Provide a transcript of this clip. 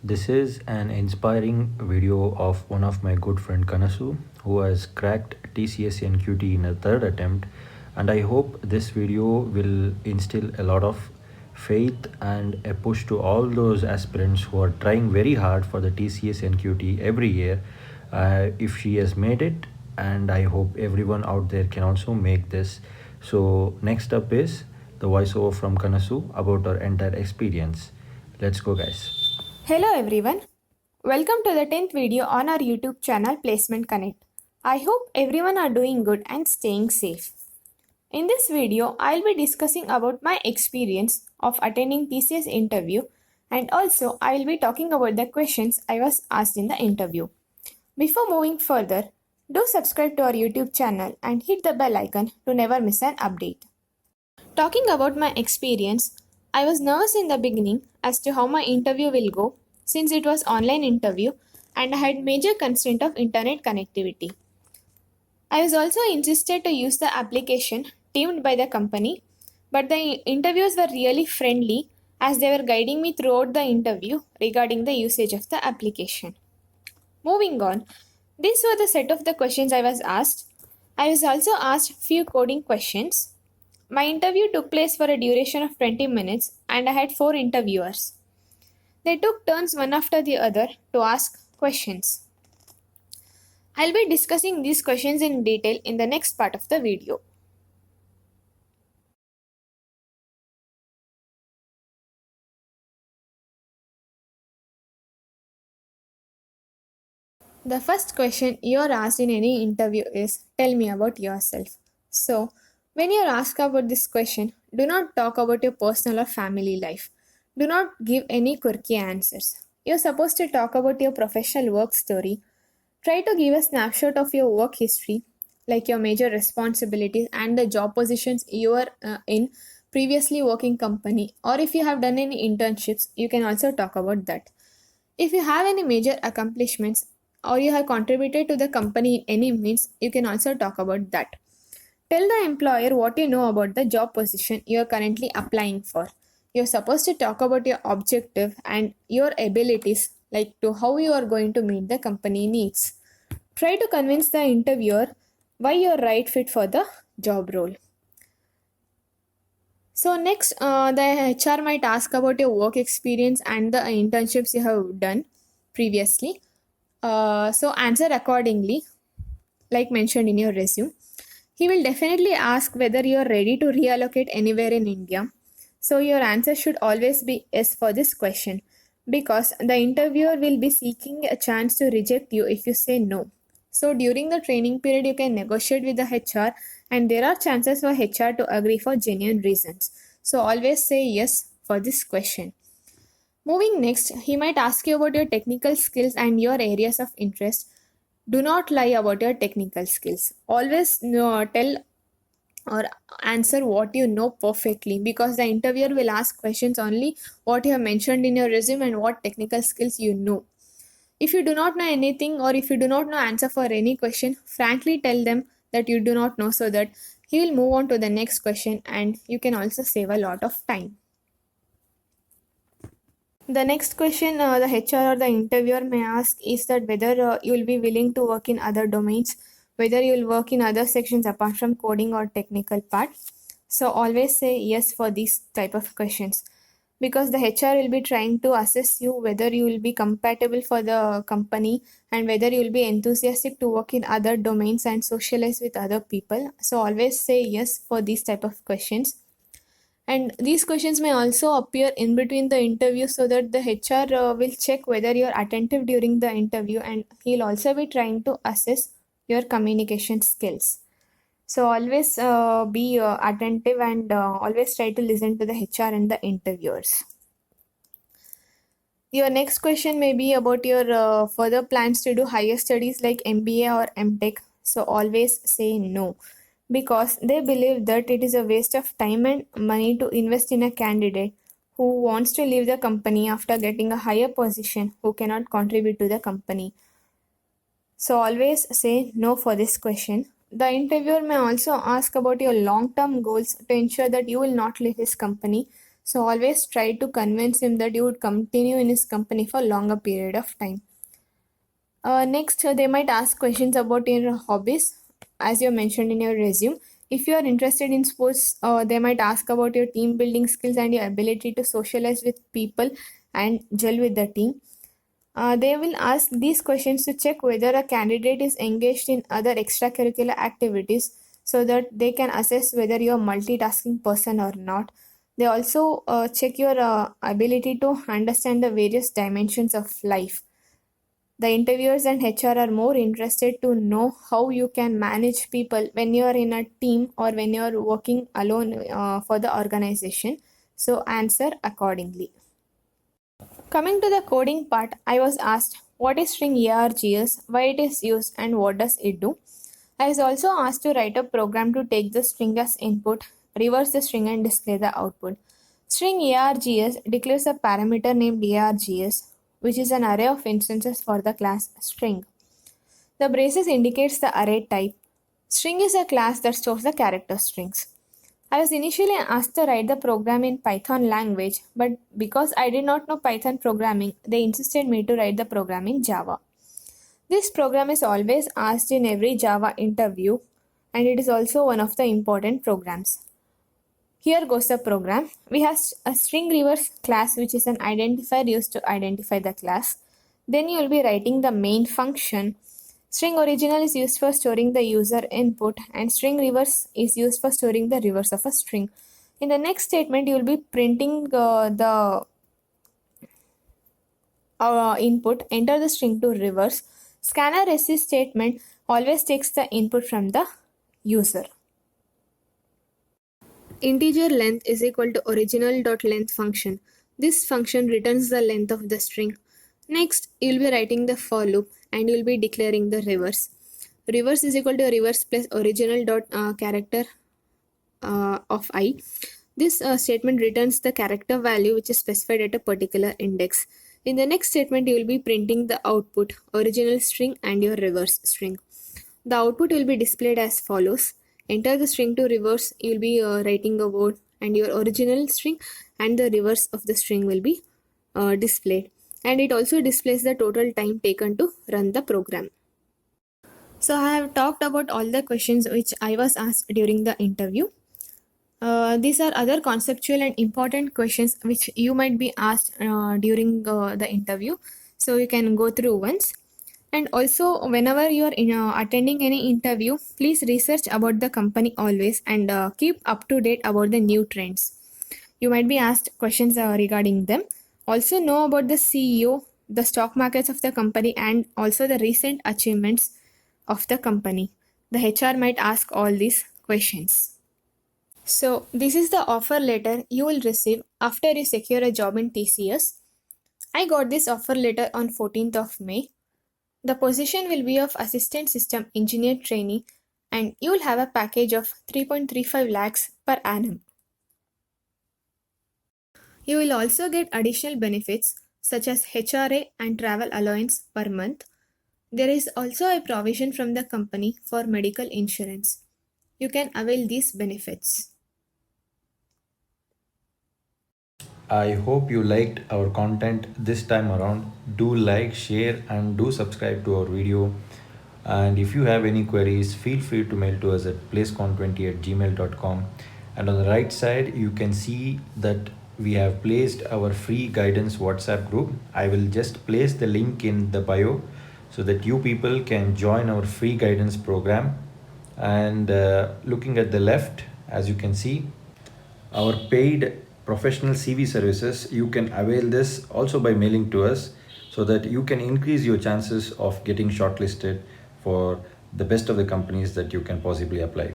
This is an inspiring video of one of my good friend Kanasu who has cracked TCS NQT in a third attempt, and I hope this video will instill a lot of faith and a push to all those aspirants who are trying very hard for the TCS NQT every year. If she has made it, and I hope everyone out there can also make this. So next up is the voiceover from Kanasu about her entire experience. Let's go, guys. Hello everyone. Welcome to the 10th video on our YouTube channel Placement Connect. I hope everyone are doing good and staying safe. In this video, I'll be discussing about my experience of attending TCS interview, and also I'll be talking about the questions I was asked in the interview. Before moving further, do subscribe to our YouTube channel and hit the bell icon to never miss an update. Talking about my experience, I was nervous in the beginning as to how my interview will go since it was online interview and I had major constraint of internet connectivity. I was also insisted to use the application teamed by the company, but the interviewers were really friendly as they were guiding me throughout the interview regarding the usage of the application. Moving on, these were the set of the questions I was asked. I was also asked few coding questions. My interview took place for a duration of 20 minutes and I had 4 interviewers. They took turns one after the other to ask questions. I'll be discussing these questions in detail in the next part of the video. The first question you're asked in any interview is tell me about yourself. So, when you're asked about this question, do not talk about your personal or family life. Do not give any quirky answers. You're supposed to talk about your professional work story. Try to give a snapshot of your work history, like your major responsibilities and the job positions you are in previously working company, or if you have done any internships, you can also talk about that. If you have any major accomplishments or you have contributed to the company in any means, you can also talk about that. Tell the employer what you know about the job position you are currently applying for. You're supposed to talk about your objective and your abilities, like to how you are going to meet the company needs. Try to convince the interviewer why you're right fit for the job role. So next, the HR might ask about your work experience and the internships you have done previously. So answer accordingly, like mentioned in your resume. He will definitely ask whether you are ready to reallocate anywhere in India. So your answer should always be yes for this question because the interviewer will be seeking a chance to reject you if you say no. So during the training period, you can negotiate with the HR, and there are chances for HR to agree for genuine reasons. So always say yes for this question. Moving next, he might ask you about your technical skills and your areas of interest. Do not lie about your technical skills. Always tell or answer what you know perfectly because the interviewer will ask questions only what you have mentioned in your resume and what technical skills you know. If you do not know anything or if you do not know answer for any question, frankly tell them that you do not know so that he will move on to the next question and you can also save a lot of time. The next question the HR or the interviewer may ask is that whether you will be willing to work in other domains, whether you will work in other sections apart from coding or technical part. So always say yes for these type of questions because the HR will be trying to assess you whether you will be compatible for the company and whether you will be enthusiastic to work in other domains and socialize with other people. So always say yes for these type of questions. And these questions may also appear in between the interview so that the HR will check whether you're attentive during the interview and he'll also be trying to assess your communication skills. So always be attentive and always try to listen to the HR and the interviewers. Your next question may be about your further plans to do higher studies like MBA or MTech. So always say no because they believe that it is a waste of time and money to invest in a candidate who wants to leave the company after getting a higher position who cannot contribute to the company. So always say no for this question. The interviewer may also ask about your long term goals to ensure that you will not leave his company. So always try to convince him that you would continue in his company for longer period of time. Next, they might ask questions about your hobbies, as you mentioned in your resume. If you are interested in sports, they might ask about your team building skills and your ability to socialize with people and gel with the team. They will ask these questions to check whether a candidate is engaged in other extracurricular activities so that they can assess whether you're a multitasking person or not. They also check your ability to understand the various dimensions of life. The interviewers and HR are more interested to know how you can manage people when you are in a team or when you are working alone for the organization. So answer accordingly. Coming to the coding part, I was asked what is string args, why it is used, and what does it do. I was also asked to write a program to take the string as input, reverse the string, and display the output. String args declares a parameter named args, which is an array of instances for the class string. The braces indicates the array type. String is a class that stores the character strings. I was initially asked to write the program in Python language, but because I did not know Python programming, they insisted me to write the program in Java. This program is always asked in every Java interview, and it is also one of the important programs. Here goes the program. We have a string reverse class, which is an identifier used to identify the class. Then you will be writing the main function. String original is used for storing the user input, and string reverse is used for storing the reverse of a string. In the next statement, you will be printing the input, enter the string to reverse. Scanner receive statement always takes the input from the user. Integer length is equal to original.length function. This function returns the length of the string. Next, you'll be writing the for loop and you'll be declaring the reverse. Reverse is equal to reverse plus original dot character of I. This statement returns the character value which is specified at a particular index. In the next statement, you will be printing the output, original string and your reverse string. The output will be displayed as follows. Enter the string to reverse, you will be writing a word, and your original string and the reverse of the string will be displayed. And it also displays the total time taken to run the program. So I have talked about all the questions which I was asked during the interview. These are other conceptual and important questions which you might be asked during the interview. So you can go through once. And also, whenever you are attending any interview, please research about the company always and keep up to date about the new trends. You might be asked questions regarding them. Also, know about the CEO, the stock markets of the company, and also the recent achievements of the company. The HR might ask all these questions. So, this is the offer letter you will receive after you secure a job in TCS. I got this offer letter on 14th of May. The position will be of Assistant System Engineer trainee and you will have a package of 3.35 lakhs per annum. You will also get additional benefits such as HRA and travel allowance per month. There is also a provision from the company for medical insurance. You can avail these benefits. I hope you liked our content this time around. Do like, share, and do subscribe to our video. And if you have any queries, feel free to mail to us at placecon20@gmail.com. And on the right side, you can see that we have placed our free guidance WhatsApp group. I will just place the link in the bio so that you people can join our free guidance program. And looking at the left, as you can see, our paid professional CV services, you can avail this also by mailing to us so that you can increase your chances of getting shortlisted for the best of the companies that you can possibly apply.